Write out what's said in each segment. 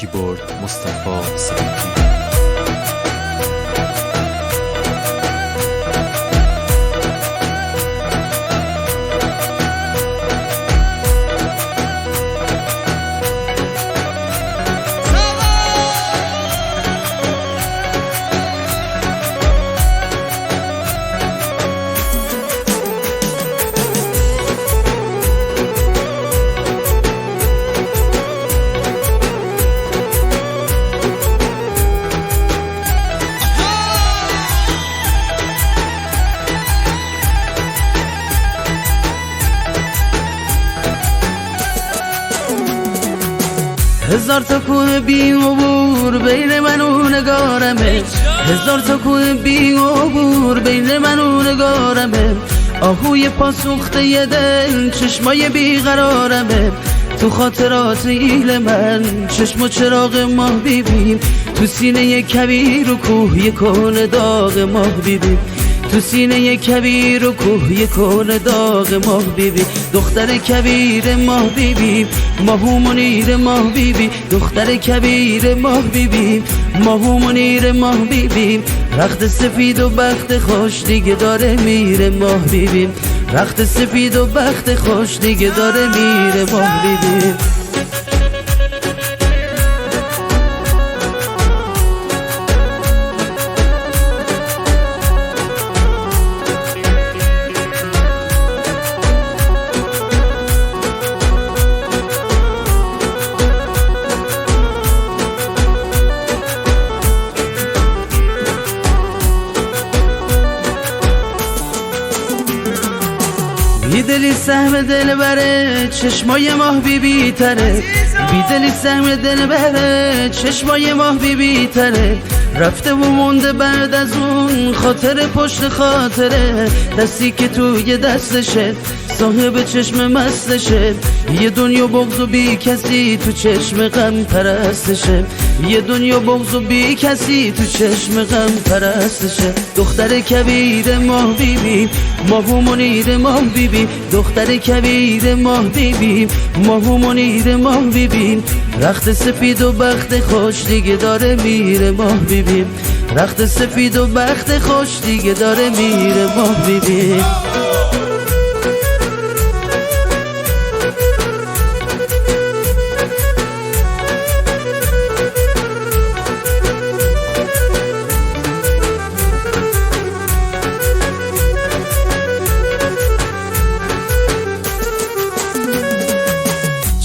کیبورد مصطفی صدیقی. هزار تا کوه بی عبور بین من و نگارمه، هزار تا کوه بی عبور بین من و نگارمه. آهوی پاسوخته ی دل چشمای بیقرارمه، تو خاطرات ایل من چشم و چراغ ماه بیبیم، تو سینه کبیر و کوه یکون داغ ماه بیبیم، تو سینه کبیر و کوه یکون داغ ماه بیبی. دختر کبیر ماه بیبی، ماهو منیر ماه بیبی، دختر کبیر ماه بیبی، ماهو منیر ماه بیبی. رخت سفید و بخت خوش دیگه داره میره ماه بیبی، رخت سفید و بخت خوش دیگه داره میره ماه بیبی. بیدلی سهم دل بره چشمای ماه بیبی تره، بیدلی سهم دل بره چشمای ماه بیبی تره. رفته و مونده بعد از اون خاطر پشت خاطره، دستی که توی دستشه صاحب چشم مستشه. یه دنیا بغض و بی کسی تو چشم غم پرستشه، یه دنیا بغض و بی کسی تو چشم غم پرستشه. دختر کبیر ماه بیبی، ماهو منیر ماه بیبی، دختر کبیر ماه بیبی، ماهو منیر ماه بیبی. رخت سفید و بخت خوش دیگه داره میره ماه بیبی، رخت سفید و بخت خوش دیگه داره میره ماه بیبی.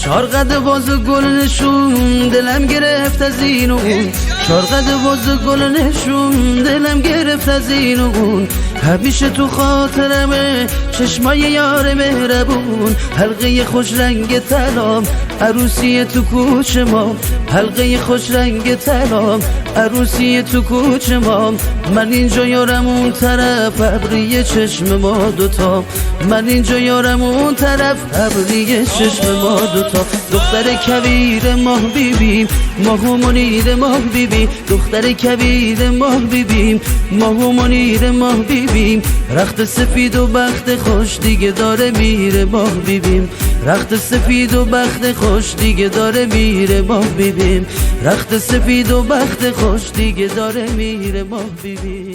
چار قد باز گل نشون دلم گرفت از این و اون، چار قد باز گل نشون دلم گرفت از این و اون. همیشه تو خاطرمه چشمای یار مهربون، حلقه خوش رنگ طلام عروسی تو کوچه ما، حلقه خوش رنگ طلام عروسی تو کوچه ما. من اینجا یارم اون طرف ابری چشم ما دوتا، من اینجا یارم اون طرف ابری چشم ما دوتا. دختر کبیر ماه بیبی، ماهو منیر ماه بیبی، دختر کبیر ماه بیبی، ماهو منیر ماه بیبی. رخت سفید و بخت خوش دیگه داره میره ماه بیبیم، رخت سفید و بخت خوش دیگه داره میره ماه بیبیم، رخت سفید و بخت خوش دیگه داره میره ماه بیبیم.